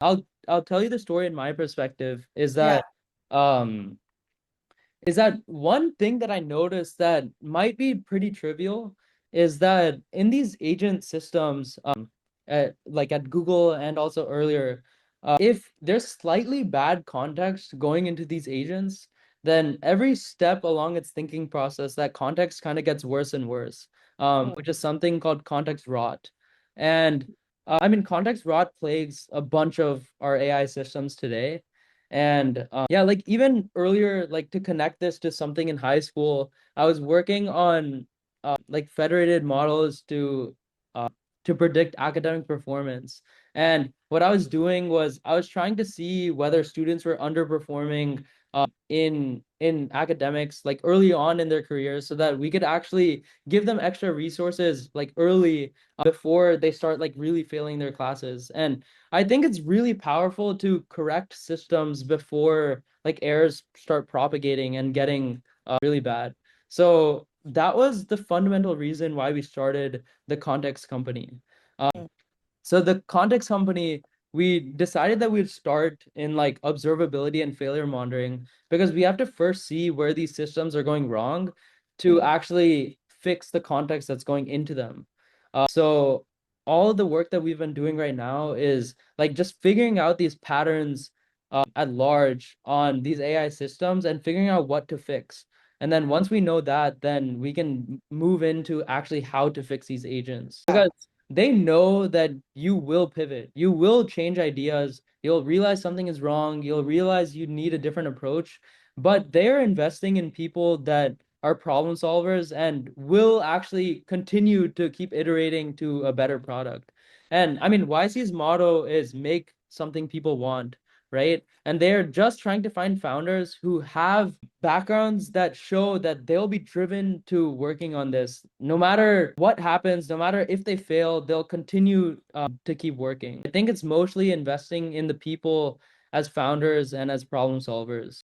I'll tell you the story in my perspective Yeah. um is that one thing that I noticed that might be pretty trivial is that in these agent systems, like at Google and also earlier, if there's slightly bad context going into these agents, then every step along its thinking process, that context kind of gets worse and worse, Mm. which is something called context rot. And I mean, context rot plagues a bunch of our AI systems today. And yeah, like even earlier, like to connect this to something in high school, I was working on like federated models uh, to predict academic performance. And what I was doing was I was trying to see whether students were underperforming in academics like early on in their careers so that we could actually give them extra resources like early before they start like really failing their classes. And I think it's really powerful to correct systems before like errors start propagating and getting really bad. So that was the fundamental reason why we started the Context Company. Mm. So the Context Company, we decided that we'd start in like observability and failure monitoring because we have to first see where these systems are going wrong to actually fix the context that's going into them. So all of the work that we've been doing right now is like just figuring out these patterns at large on these AI systems and figuring out what to fix. And then once we know that, then we can move into actually how to fix these agents. Yeah. Because they know that you will pivot, you will change ideas, you'll realize something is wrong, you'll realize you need a different approach, but they're investing in people that are problem solvers and will actually continue to keep iterating to a better product. And I mean, YC's motto is make something people want, right? And they're just trying to find founders who have backgrounds that show that they'll be driven to working on this. No matter what happens, no matter if they fail, they'll continue to keep working. I think it's mostly investing in the people as founders and as problem solvers.